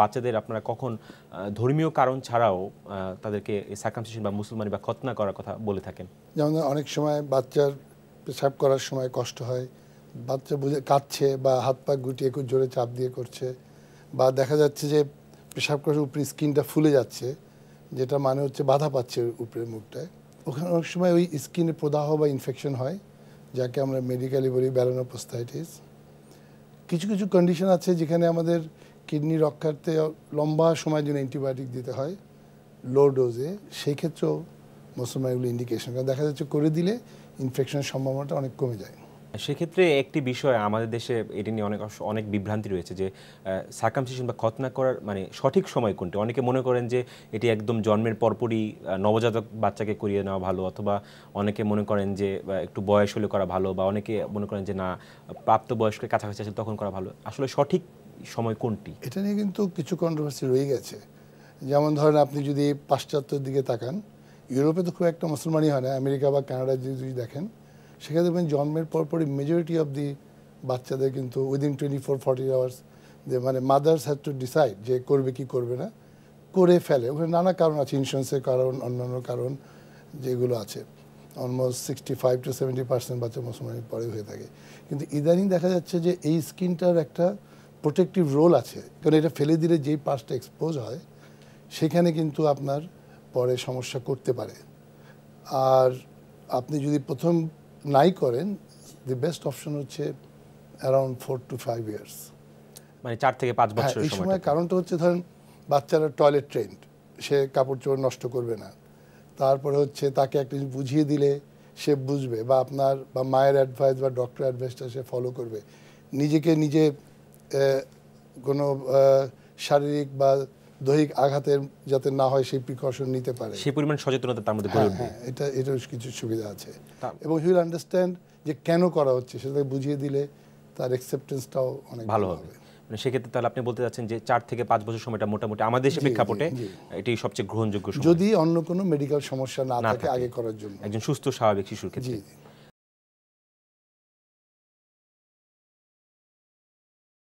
বাচ্চাদের আপনারা কখন ধর্মীয় কারণ ছাড়াও তাদেরকে সার্কামসিশন বা মুসলমানি বা খতনা করার কথা বলে থাকেন? যেমন অনেক সময় বাচ্চার পেশাব করার সময় কষ্ট হয়, বাচ্চা বুঝে কাঁদছে বা হাত পা গুটিয়ে খুব জোরে চাপ দিয়ে করছে, বা দেখা যাচ্ছে যে পেশাব করার উপরে স্কিনটা ফুলে যাচ্ছে, যেটা মানে হচ্ছে বাধা পাচ্ছে উপরের মুখটায়। ওখানে অনেক সময় ওই স্কিনে প্রদাহ বা ইনফেকশন হয়, যাকে আমরা মেডিকেলি বলি ব্যালোনোপোস্টাইটিস। কিছু কিছু কন্ডিশন আছে যেখানে আমাদের কিডনি রক্ষার্থে লম্বা সময়ের জন্য অ্যান্টিবায়োটিক দিতে হয় লো ডোজে। সেই ক্ষেত্রেও মুসলমান এগুলো ইন্ডিকেশন, কারণ দেখা যাচ্ছে করে দিলে ইনফেকশনের সম্ভাবনাটা অনেক কমে যায়। সেক্ষেত্রে একটি বিষয় আমাদের দেশে এটা নিয়ে অনেক বিভ্রান্তি রয়েছে যে সার্কামসিশন বা খতনা করার মানে সঠিক সময় কোনটি। অনেকে মনে করেন যে এটি একদম জন্মের পরপরই নবজাতক বাচ্চাকে করিয়ে নেওয়া ভালো, অথবা অনেকে মনে করেন যে একটু বয়স হলে করা ভালো, বা অনেকে মনে করেন যে না প্রাপ্তবয়স্কের কাছাকাছি আসলে তখন করা ভালো। আসলে সঠিক সময় কোনটি? এটা নিয়ে কিন্তু কিছু কন্ট্রোভার্সি রয়ে গেছে। যেমন ধরেন আপনি যদি পাশ্চাত্যের দিকে তাকান, ইউরোপে তো খুব একটা মুসলমানই হয় না, আমেরিকা বা কানাডা যদি দেখেন, সেখানে দেখবেন জন্মের পরপরই মেজরিটি অফ দি বাচ্চাদের কিন্তু উইদিন 24-40 আওয়ার্স যে মানে মাদার্স হ্যাড টু ডিসাইড যে করবে কি করবে না, করে ফেলে। ওখানে নানা কারণ আছে, ইন্স্যুরেন্সের কারণ, অন্যান্য কারণ যেগুলো আছে। অলমোস্ট 65-70% বাচ্চা মুসলমানের পরে হয়ে থাকে। কিন্তু ইদানিং দেখা যাচ্ছে যে এই স্কিনটার একটা প্রোটেক্টিভ রোল আছে, কারণ এটা ফেলে দিলে যেই পার্টটা এক্সপোজ হয় সেখানে কিন্তু আপনার পরে সমস্যা করতে পারে। আর আপনি যদি প্রথম নাই করেন, দি বেস্ট অপশন হচ্ছে অ্যারাউন্ড 4 to 5 years, মানে 4 থেকে 5 বছরের এই সময়। সময় কারণটা হচ্ছে ধরেন বাচ্চারা টয়লেট ট্রেন্ড, সে কাপড় চোপড় নষ্ট করবে না। তারপরে হচ্ছে তাকে একটা জিনিস বুঝিয়ে দিলে সে বুঝবে, বা আপনার বা মায়ের অ্যাডভাইস বা ডক্টর অ্যাডভাইসটা সে ফলো করবে। নিজেকে নিজে কোনো শারীরিক বা দৈহিক আঘাতের যাতে না হয় সেই প্রিকশন নিতে পারে, সেই পরিমাণ সচেতনতা তার মধ্যে গড়ে উঠবে। এটা কিছু সুবিধা আছে। এবং হি উইল আন্ডারস্ট্যান্ড যে কেন করা হচ্ছে, সেটাকে বুঝিয়ে দিলে তার অ্যাকসেপ্টেন্সটাও অনেক ভালো হবে। মানে সেক্ষেত্রে তাহলে আপনি বলতে চাচ্ছেন যে 4 থেকে 5 বছর সময়টা মোটামুটি আমাদের দেশের প্রেক্ষাপটে এটি সবচেয়ে গ্রহণযোগ্য সময়, যদি অন্য কোনো মেডিকেল সমস্যা না থাকে আগে করার জন্য, একজন সুস্থ স্বাভাবিক শিশুর ক্ষেত্রে।